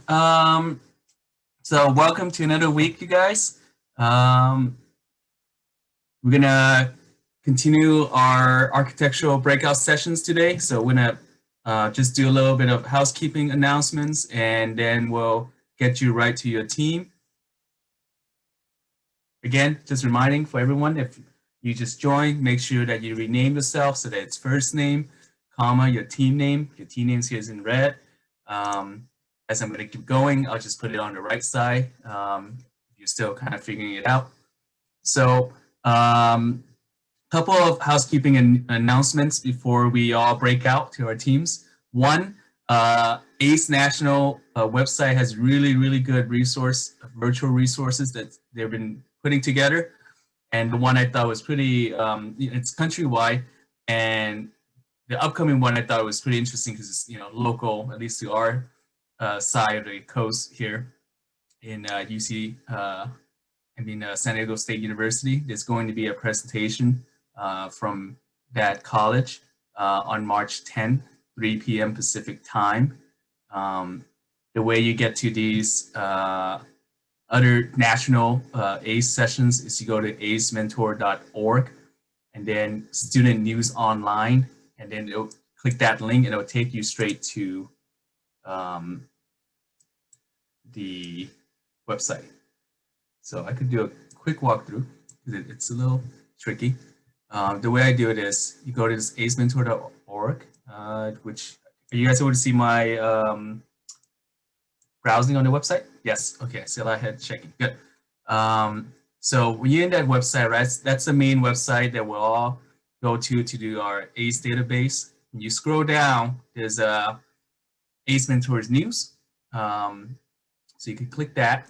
Um, so welcome to another week, you guys. Um, we're gonna continue our architectural breakout sessions today. So we're gonna just do a little bit of housekeeping announcements, and then we'll get you right to your team. Again, just reminding for everyone, if you just joined, make sure that you rename yourself so that it's first name, comma, your team name. Your team names here is in red. Um, as I'm going to keep going, I'll just put it on the right side. You're still kind of figuring it out. So, couple of housekeeping announcements before we all break out to our teams. One, ACE National website has really good virtual resources that they've been putting together. And the one I thought was pretty, it's countrywide, and the upcoming one I thought was pretty interesting because it's local, at least to our side of the coast here in San Diego State University. There's going to be a presentation from that college on March 10th, 3 p.m. Pacific time. The way you get to these other national ACE sessions is you go to acementor.org and then student news online, and then it'll click that link and it'll take you straight to the website. So I could do a quick walkthrough because it's a little tricky. The way I do it is you go to this acementor.org, which are you guys able to see my browsing on the website? Yes. Okay. Still ahead checking. Good. So when you're in that website, right? That's the main website that we'll all go to do our ACE database. When you scroll down, there's ACE Mentors News. So you can click that.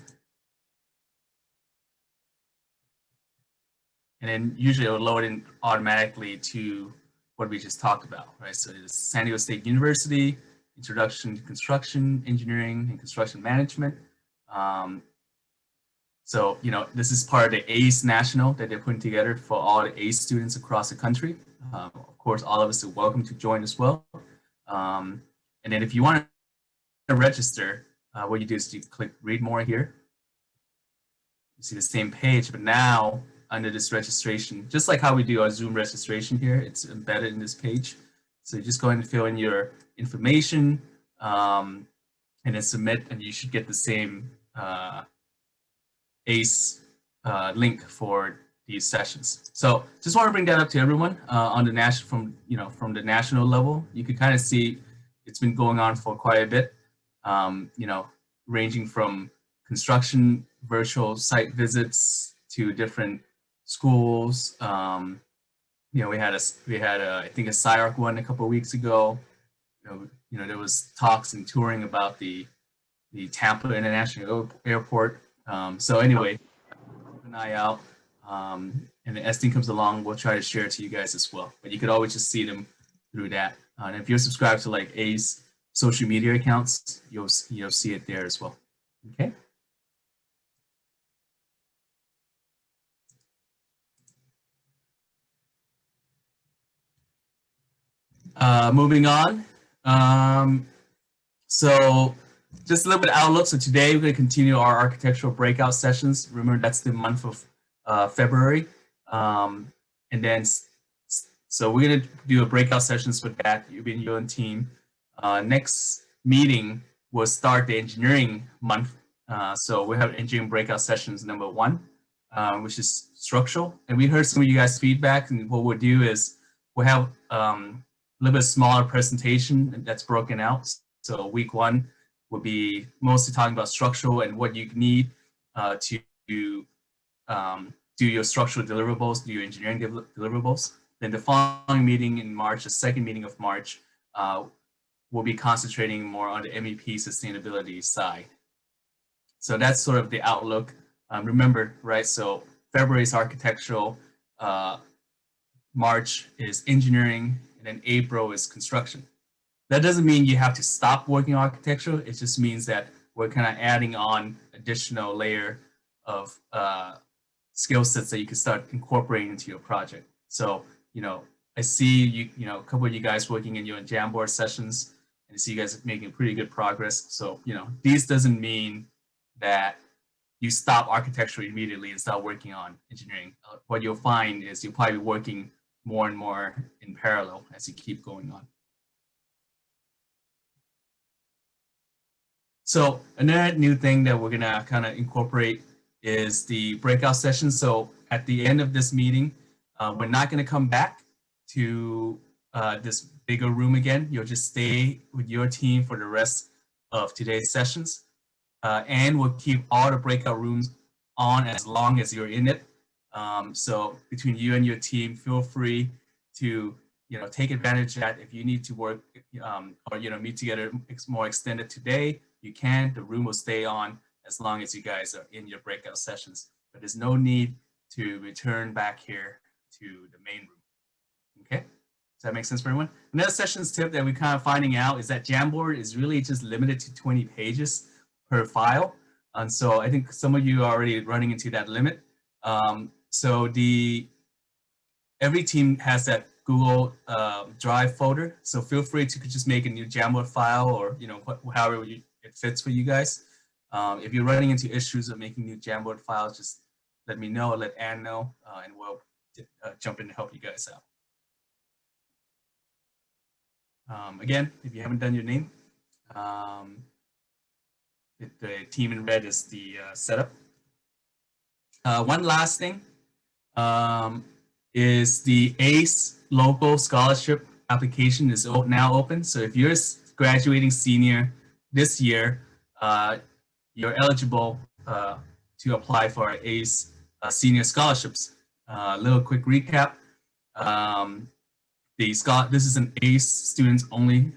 And then usually it'll load in automatically to what we just talked about, right? So it's San Diego State University, Introduction to Construction, Engineering, and Construction Management. So, this is part of the ACE National that they're putting together for all the ACE students across the country. Of course, all of us are welcome to join as well. And then if you want to register, what you do is you click Read More here. You see the same page, but now under this registration, just like how we do our Zoom registration here, it's embedded in this page. So you just go ahead and fill in your information and then submit, and you should get the same ACE link for these sessions. So just want to bring that up to everyone on the national, from the national level. You can kind of see it's been going on for quite a bit, ranging from construction virtual site visits to different schools. We had I think a SCI-Arc one a couple of weeks ago. There was talks and touring about the Tampa International Airport. So anyway, keep an eye out. And as thing comes along, we'll try to share it to you guys as well. But you could always just see them through that. And if you're subscribed to like ACE social media accounts, you'll see it there as well. Okay. Moving on. So just a little bit of outlook. So today we're going to continue our architectural breakout sessions. Remember, that's the month of February. And then, so we're going to do a breakout sessions for that. You've been your own team. Next meeting will start the engineering month. So we have engineering breakout sessions number 1, which is structural. And we heard some of you guys' feedback, and what we'll do is we'll have a little bit smaller presentation that's broken out. So week 1 will be mostly talking about structural and what you need to do your structural deliverables, do your engineering deliverables. Then the following meeting in March, the second meeting of March, we'll be concentrating more on the MEP sustainability side. So that's sort of the outlook. Remember, right? So February is architectural, March is engineering, and then April is construction. That doesn't mean you have to stop working architecture. It just means that we're kind of adding on additional layer of skill sets that you can start incorporating into your project. So, I see a couple of you guys working in your Jamboard sessions. and I see you guys are making pretty good progress. So, you know, this doesn't mean that you stop architecture immediately and start working on engineering. What you'll find is you'll probably be working more and more in parallel as you keep going on. So another new thing that we're gonna kind of incorporate is the breakout sessions. So at the end of this meeting, we're not gonna come back to this bigger room again. You'll just stay with your team for the rest of today's sessions. And we'll keep all the breakout rooms on as long as you're in it. So between you and your team, feel free to take advantage of that. If you need to work or meet together more extended today, you can. The room will stay on as long as you guys are in your breakout sessions. But there's no need to return back here to the main room. Okay, does that make sense for everyone? Another sessions tip that we're kind of finding out is that Jamboard is really just limited to 20 pages per file. And so I think some of you are already running into that limit. So every team has that Google Drive folder. So feel free to just make a new Jamboard file, or however it fits for you guys. If you're running into issues of making new Jamboard files, just let me know, let Ann know, and we'll jump in to help you guys out. Again, if you haven't done your name, the team in red is the setup. One last thing is the ACE local scholarship application is now open. So if you're a graduating senior this year, you're eligible to apply for our ACE senior scholarships. A little quick recap. This is an ACE students only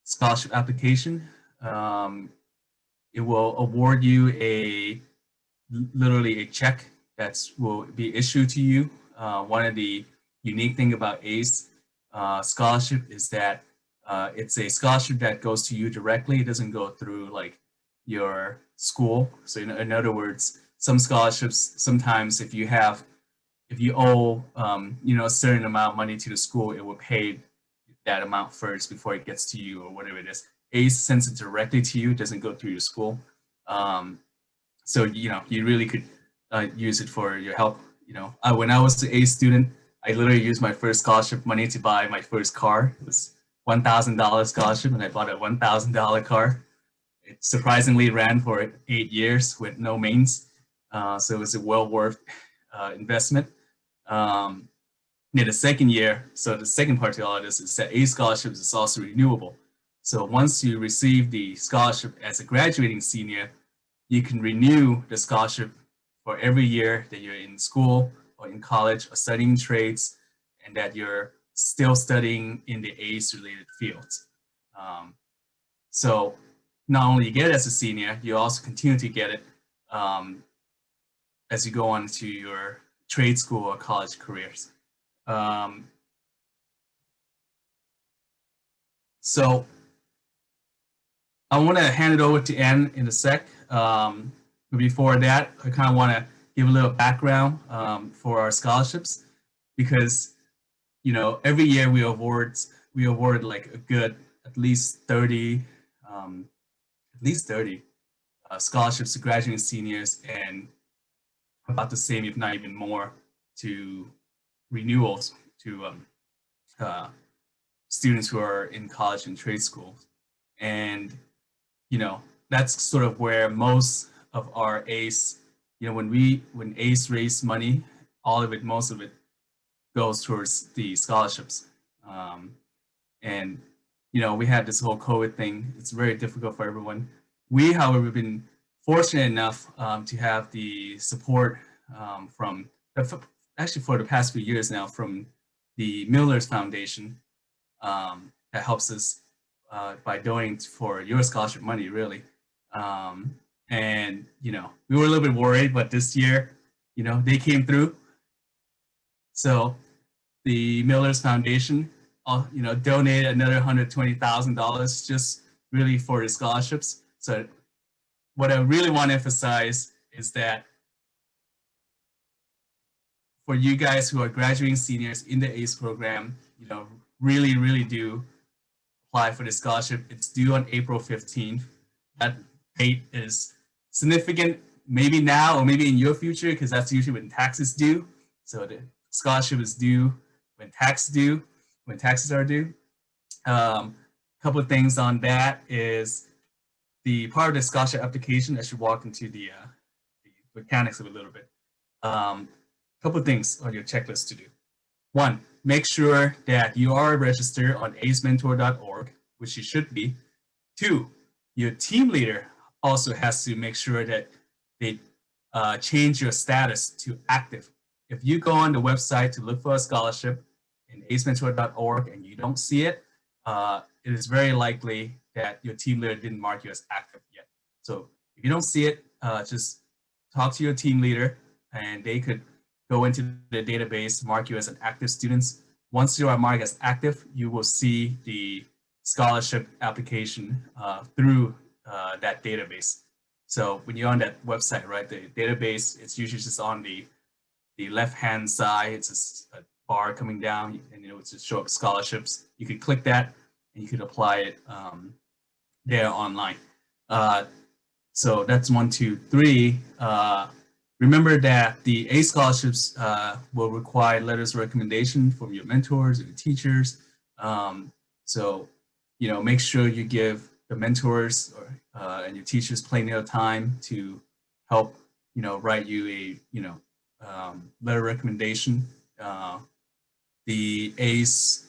scholarship application. It will award you literally a check that will be issued to you. One of the unique thing about ACE scholarship is that it's a scholarship that goes to you directly. It doesn't go through like your school. So in other words, some scholarships, sometimes if you owe a certain amount of money to the school, it will pay that amount first before it gets to you or whatever it is. ACE sends it directly to you, it doesn't go through your school. So you really could use it for your help. When I was an ACE student, I literally used my first scholarship money to buy my first car. It was $1,000 scholarship, and I bought a $1,000 car. It surprisingly ran for 8 years with no mains, so it was a well worth investment. The second year, so the second part to all of this is that ACE scholarships is also renewable. So once you receive the scholarship as a graduating senior, you can renew the scholarship for every year that you're in school or in college or studying trades, and that you're still studying in the ACE related fields. So not only you get it as a senior, you also continue to get it as you go on to your trade school or college careers. So I want to hand it over to Ann in a sec. But before that, I kind of want to give a little background for our scholarships, because every year we award like a good at least 30 scholarships to graduating seniors, and about the same, if not even more, to renewals to students who are in college and trade schools. And that's sort of where most of our ACE, when ACE raise money, most of it goes towards the scholarships. And we had this whole COVID thing. It's very difficult for everyone. We, however, have been fortunate enough to have the support from, actually for the past few years now, from the Miller's Foundation that helps us by donating for your scholarship money, really. And we were a little bit worried, but this year, they came through. So the Miller's Foundation, donated another $120,000 just really for the scholarships. So what I really want to emphasize is that for you guys who are graduating seniors in the ACE program, really, really do apply for the scholarship. It's due on April 15th. That date is significant, maybe now or maybe in your future, because that's usually when taxes due. So the scholarship is due when taxes are due. Couple of things on that is the part of the scholarship application. I should walk into the mechanics of it a little bit. Couple of things on your checklist to do. One, make sure that you are registered on acementor.org, which you should be. Two, your team leader also has to make sure that they change your status to active. If you go on the website to look for a scholarship in acementor.org and you don't see it, it is very likely that your team leader didn't mark you as active yet. So if you don't see it, just talk to your team leader and they could go into the database, mark you as an active student. Once you are marked as active, you will see the scholarship application through that database. So when you're on that website, right, the database, it's usually just on the left-hand side. It's just a bar coming down and it will just show up scholarships. You could click that and you could apply it there online. So that's 1, 2, 3. Remember that the ACE scholarships will require letters of recommendation from your mentors and your teachers. So, make sure you give the mentors and your teachers plenty of time to help, write you a, letter of recommendation. The ACE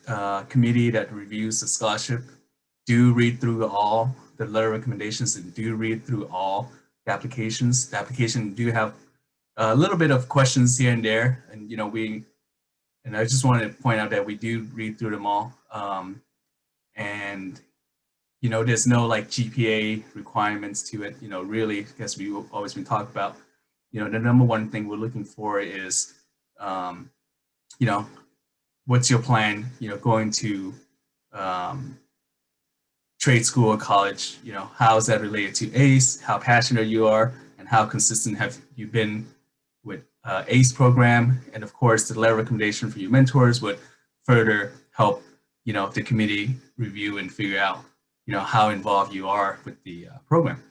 committee that reviews the scholarship do read through all the letter recommendations and do read through all the applications. The application do have a little bit of questions here and there, and and I just wanted to point out that we do read through them all, and there's no like GPA requirements to it. Really, as we've always been talking about, the number one thing we're looking for is, what's your plan? Going to trade school or college. How is that related to ACE? How passionate you are, and how consistent have you been with ACE program? And of course, the letter recommendation for your mentors would further help, the committee review and figure out, how involved you are with the program.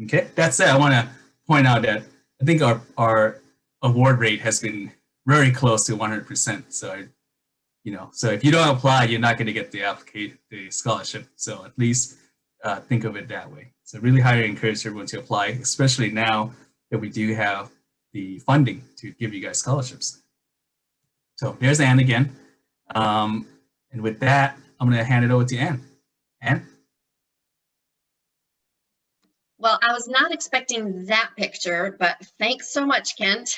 Okay, that said, I want to point out that I think our award rate has been very close to 100%. So, so if you don't apply, you're not going to get the scholarship. So at least think of it that way. So really highly encourage everyone to apply, especially now that we do have the funding to give you guys scholarships. So there's Anne again. And with that, I'm going to hand it over to Anne. Anne? Well, I was not expecting that picture, but thanks so much, Kent.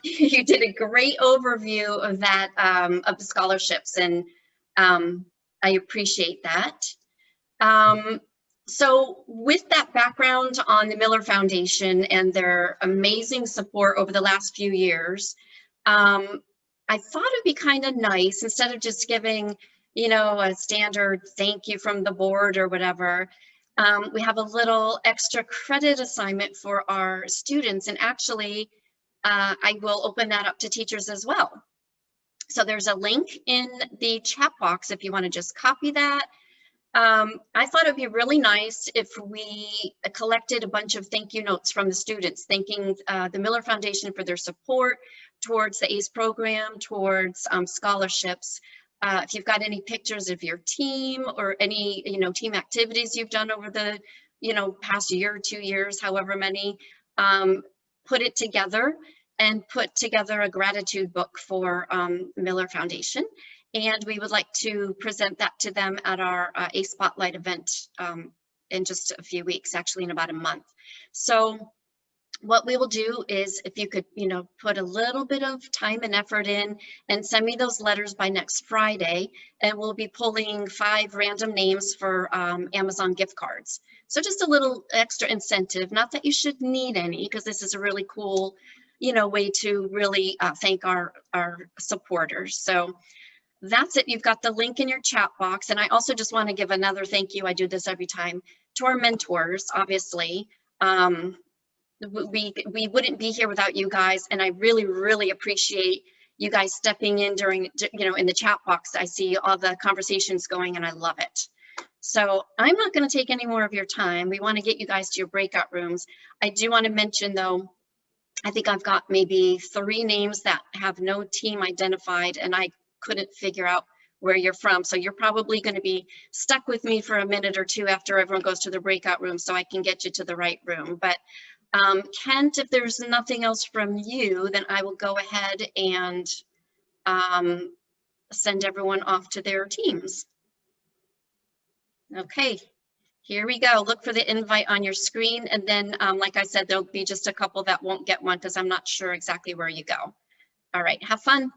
You did a great overview of that, of the scholarships, and I appreciate that. So with that background on the Miller Foundation and their amazing support over the last few years, I thought it'd be kind of nice, instead of just giving, a standard thank you from the board or whatever, we have a little extra credit assignment for our students. And actually, I will open that up to teachers as well. So there's a link in the chat box if you want to just copy that. I thought it'd be really nice if we collected a bunch of thank you notes from the students, thanking the Miller Foundation for their support towards the ACE program, towards scholarships. If you've got any pictures of your team or any, team activities you've done over the, past year or 2 years, however many, put it together and put together a gratitude book for Miller Foundation. And we would like to present that to them at our ACE Spotlight event in just a few weeks, actually in about a month. So what we will do is, if you could, put a little bit of time and effort in and send me those letters by next Friday, and we'll be pulling 5 random names for Amazon gift cards. So just a little extra incentive, not that you should need any, because this is a really cool, way to really thank our supporters. So that's it. You've got the link in your chat box. And I also just want to give another thank you. I do this every time, to our mentors, obviously. We wouldn't be here without you guys, and I really, really appreciate you guys stepping in during, in the chat box. I see all the conversations going and I love it. So I'm not going to take any more of your time. We want to get you guys to your breakout rooms. I do want to mention though, I think I've got maybe 3 names that have no team identified and I couldn't figure out where you're from. So you're probably going to be stuck with me for a minute or 2 after everyone goes to the breakout room so I can get you to the right room. But Kent, if there's nothing else from you, then I will go ahead and send everyone off to their teams. Okay, here we go. Look for the invite on your screen. And then, like I said, there'll be just a couple that won't get one because I'm not sure exactly where you go. All right, have fun.